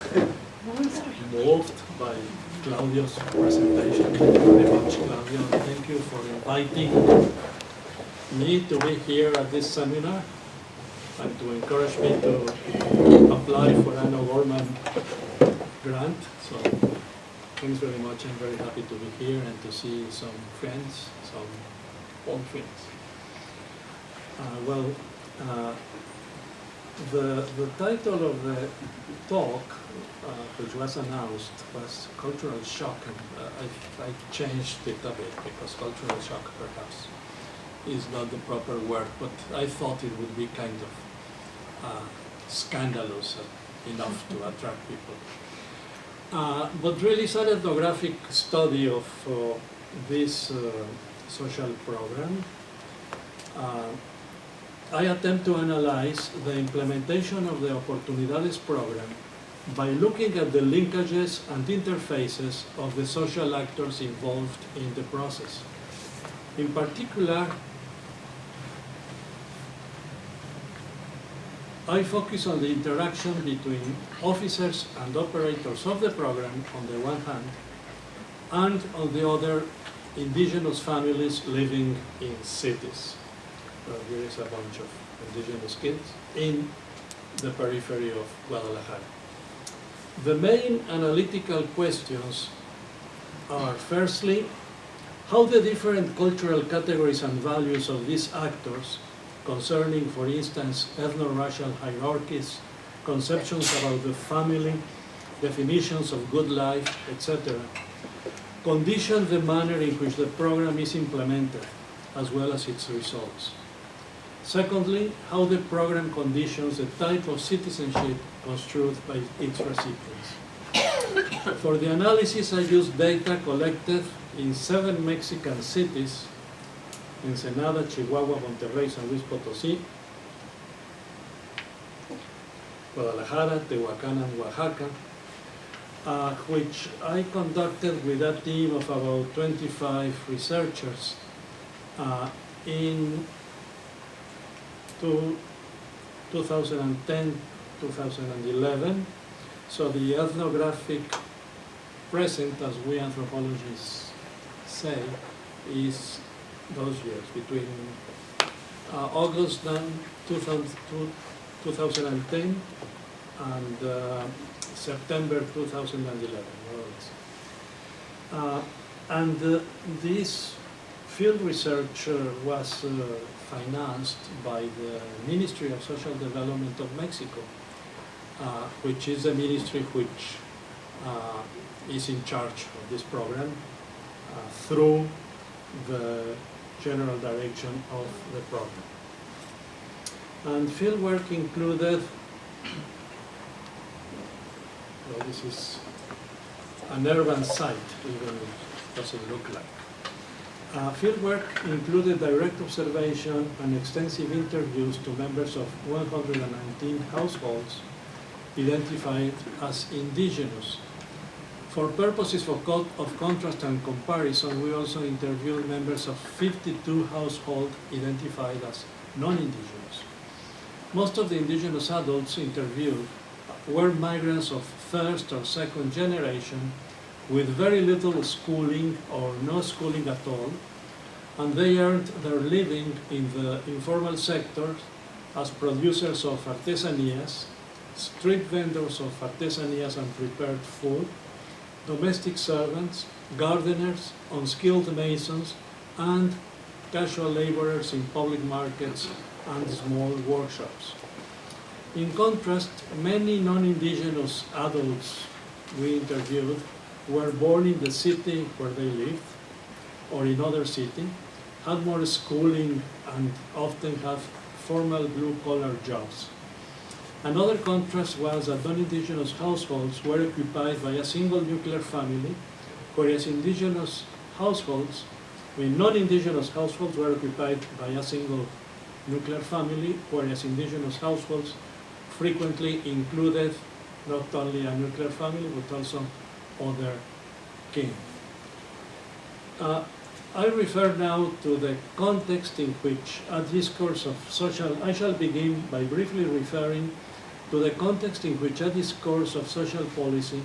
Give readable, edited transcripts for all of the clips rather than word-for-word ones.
moved by Claudio's presentation. Thank you very much, Claudio. Thank you for inviting me to be here at this seminar and to encourage me to apply for an government grant. So thanks very much. I'm very happy to be here and to see some friends, some old friends. The title of the talk, which was announced, was cultural shock, and I changed it a bit because cultural shock perhaps is not the proper word, but I thought it would be kind of scandalous enough to attract people. But really it's an ethnographic study of this social program. I attempt to analyze the implementation of the Oportunidades Program by looking at the linkages and interfaces of the social actors involved in the process. In particular, I focus on the interaction between officers and operators of the program on the one hand, and on the other, indigenous families living in cities. Here is a bunch of indigenous kids in the periphery of Guadalajara. The main analytical questions are, firstly, how the different cultural categories and values of these actors concerning, for instance, ethno-racial hierarchies, conceptions about the family, definitions of good life, etc., condition the manner in which the program is implemented, as well as its results. Secondly, how the program conditions the type of citizenship construed by its recipients. For the analysis, I used data collected in 7 Mexican cities: Ensenada, Chihuahua, Monterrey, San Luis Potosí, Guadalajara, Tehuacán, and Oaxaca, which I conducted with a team of about 25 researchers in 2010, 2011. So the ethnographic present, as we anthropologists say, is those years, between August 2010 and September 2011, more or less. This field research was financed by the Ministry of Social Development of Mexico, which is the ministry which is in charge of this program through the general direction of the program. And fieldwork included, well, this is an urban site, even if it doesn't look like. Fieldwork included direct observation and extensive interviews to members of 119 households identified as indigenous. For purposes of contrast and comparison, we also interviewed members of 52 households identified as non-indigenous. Most of the indigenous adults interviewed were migrants of first or second generation with very little schooling or no schooling at all, and they earned their living in the informal sector as producers of artesanías, street vendors of artesanías and prepared food, domestic servants, gardeners, unskilled masons, and casual laborers in public markets and small workshops. In contrast, many non-indigenous adults we interviewed were born in the city where they lived or in other city, had more schooling, and often have formal blue-collar jobs. Another contrast was that non-indigenous households were occupied by a single nuclear family, whereas non-indigenous households were occupied by a single nuclear family, whereas indigenous households frequently included not only a nuclear family, but also other kin. I refer now to the context in which a discourse of social, I shall begin by briefly referring to the context in which a discourse of social policy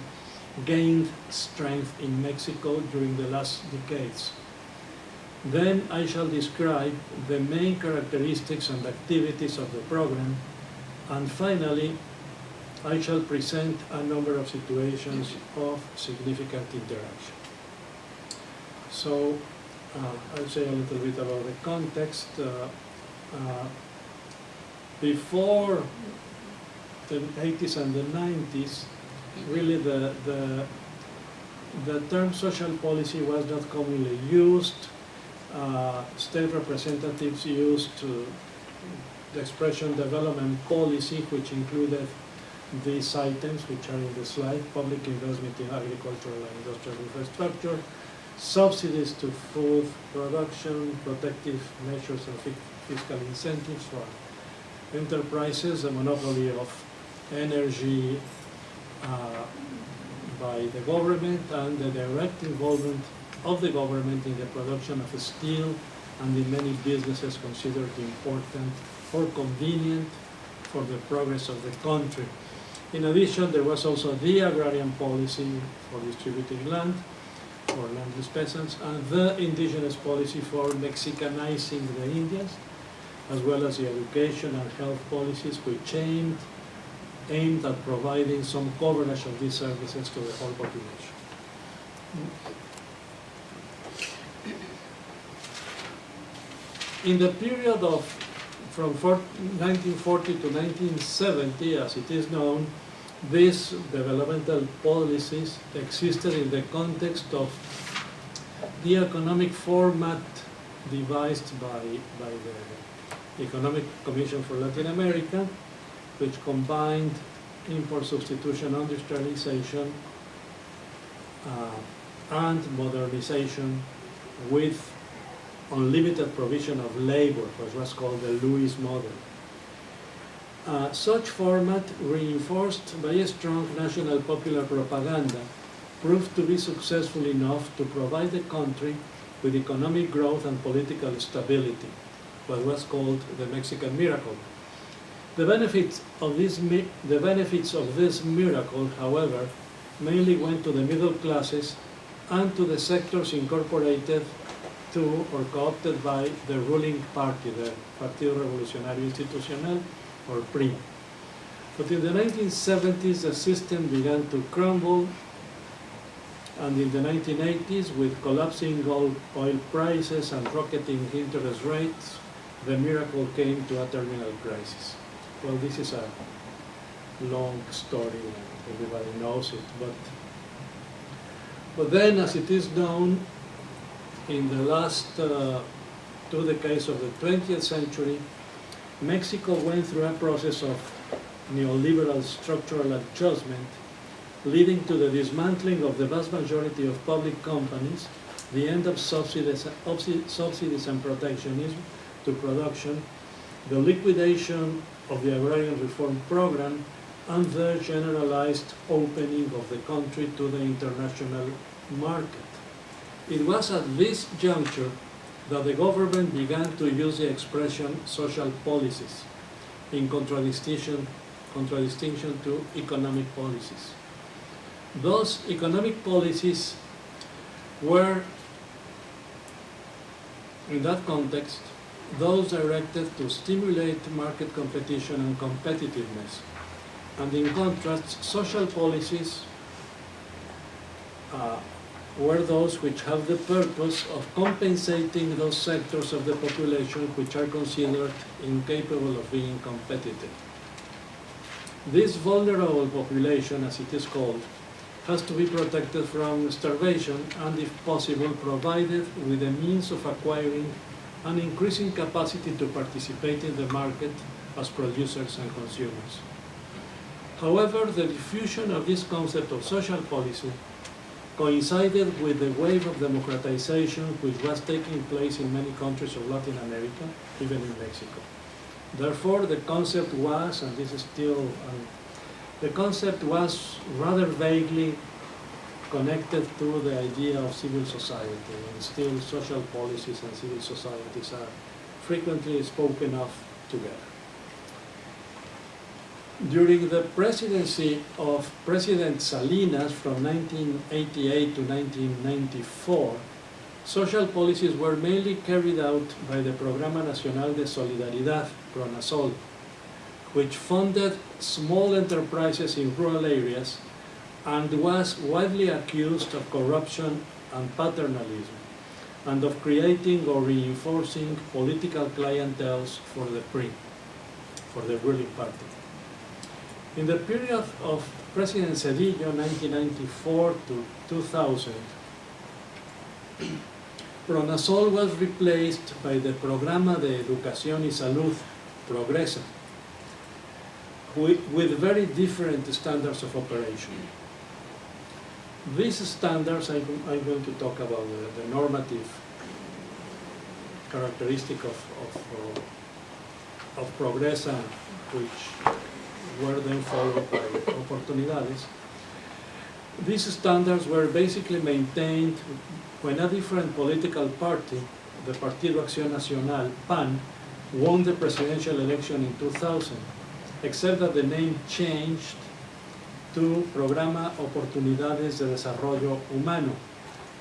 gained strength in Mexico during the last decades. Then I shall describe the main characteristics and activities of the program, and finally, I shall present a number of situations of significant interaction. So, I'll say a little bit about the context. Before the 80s and the 90s, really the term social policy was not commonly used. State representatives used the expression development policy, which included these items which are in the slide: public investment in agricultural and industrial infrastructure, subsidies to food production, protective measures and fiscal incentives for enterprises, the monopoly of energy by the government, and the direct involvement of the government in the production of steel and in many businesses considered important or convenient for the progress of the country. In addition, there was also the agrarian policy for distributing land for landless peasants, and the indigenous policy for Mexicanizing the Indians, as well as the education and health policies which aimed at providing some coverage of these services to the whole population. In the period of from 1940 to 1970, as it is known, these developmental policies existed in the context of the economic format devised by the Economic Commission for Latin America, which combined import substitution, industrialization, and modernization with unlimited provision of labor, which was called the Lewis model. Such format, reinforced by a strong national popular propaganda, proved to be successful enough to provide the country with economic growth and political stability, what was called the Mexican miracle. The benefits of this miracle, however, mainly went to the middle classes and to the sectors incorporated to or co-opted by the ruling party, the Partido Revolucionario Institucional, or PRI. But in the 1970s, the system began to crumble, and in the 1980s, with collapsing oil prices and rocketing interest rates, the miracle came to a terminal crisis. Well, this is a long story, everybody knows it, but then, as it is known, in the last 2 decades of the 20th century, Mexico went through a process of neoliberal structural adjustment, leading to the dismantling of the vast majority of public companies, the end of subsidies and protectionism to production, the liquidation of the agrarian reform program, and the generalized opening of the country to the international market. It was at this juncture that the government began to use the expression social policies in contradistinction to economic policies. Those economic policies were, in that context, those directed to stimulate market competition and competitiveness. And in contrast, social policies were those which have the purpose of compensating those sectors of the population which are considered incapable of being competitive. This vulnerable population, as it is called, has to be protected from starvation and, if possible, provided with the means of acquiring an increasing capacity to participate in the market as producers and consumers. However, the diffusion of this concept of social policy coincided with the wave of democratization which was taking place in many countries of Latin America, even in Mexico. Therefore, the concept was, and this is still, the concept was rather vaguely connected to the idea of civil society, and still social policies and civil societies are frequently spoken of together. During the presidency of President Salinas from 1988 to 1994, social policies were mainly carried out by the Programa Nacional de Solidaridad, PRONASOL, which funded small enterprises in rural areas and was widely accused of corruption and paternalism, and of creating or reinforcing political clienteles for the ruling party. In the period of President Cedillo, 1994 to 2000, PRONASOL was replaced by the Programa de Educación y Salud, Progresa, with very different standards of operation. These standards, I'm going to talk about the normative characteristic of Progresa, which were then followed by Oportunidades. These standards were basically maintained when a different political party, the Partido Acción Nacional, PAN, won the presidential election in 2000, except that the name changed to Programa Oportunidades de Desarrollo Humano,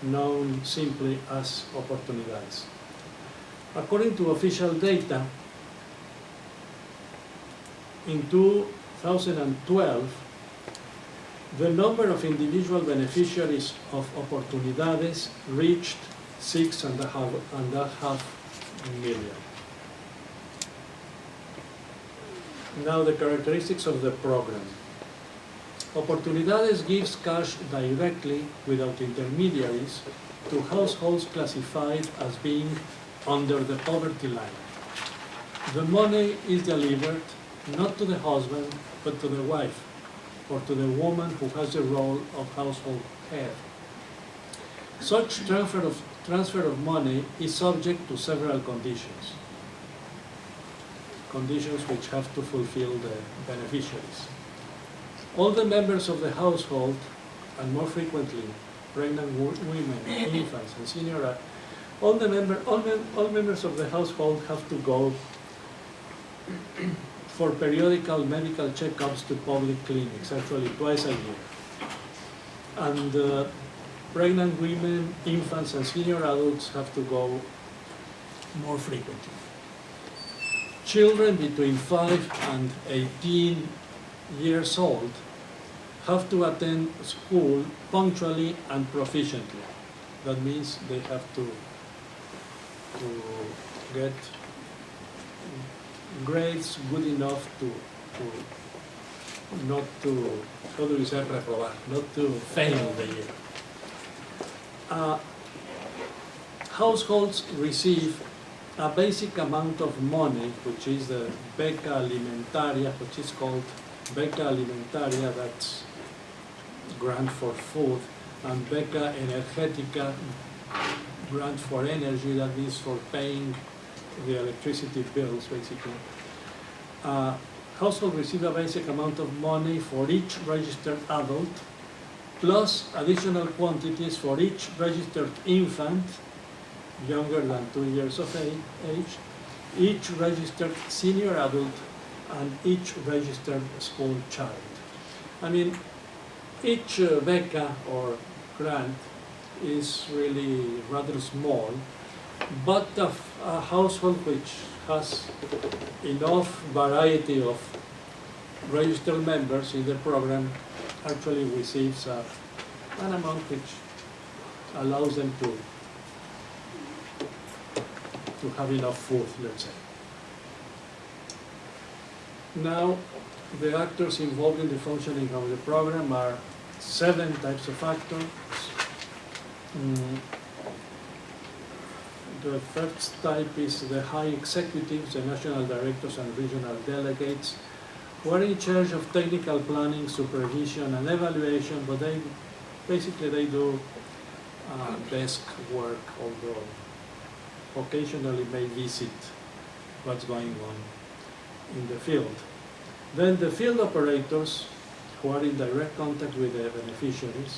known simply as Oportunidades. According to official data, in 2012, the number of individual beneficiaries of Oportunidades reached 6.5 million. Now the characteristics of the program. Oportunidades gives cash directly, without intermediaries, to households classified as being under the poverty line. The money is delivered not to the husband, but to the wife, or to the woman who has the role of household head. Such transfer of money is subject to several conditions which have to fulfill the beneficiaries. All the members of the household, and more frequently pregnant women, infants, and senior, all members of the household have to go for periodical medical checkups to public clinics, actually twice a year. And pregnant women, infants, and senior adults have to go more frequently. Children between 5 and 18 years old have to attend school punctually and proficiently. That means they have to get grades good enough not to, how do you say, reprobar, not to fail the year. Households receive a basic amount of money, which is the beca alimentaria, which is called beca alimentaria, that's grant for food, and beca energética, grant for energy, that means for paying the electricity bills, basically. Households receive a basic amount of money for each registered adult, plus additional quantities for each registered infant, younger than 2 years of age, each registered senior adult, and each registered school child. I mean, each beca or grant is really rather small, but a household which has enough variety of registered members in the program actually receives an amount which allows them to have enough food, let's say. Now, the actors involved in the functioning of the program are 7 types of actors. The first type is the high executives, the national directors and regional delegates, who are in charge of technical planning, supervision, and evaluation, but they do desk work, although occasionally may visit what's going on in the field. Then the field operators, who are in direct contact with the beneficiaries,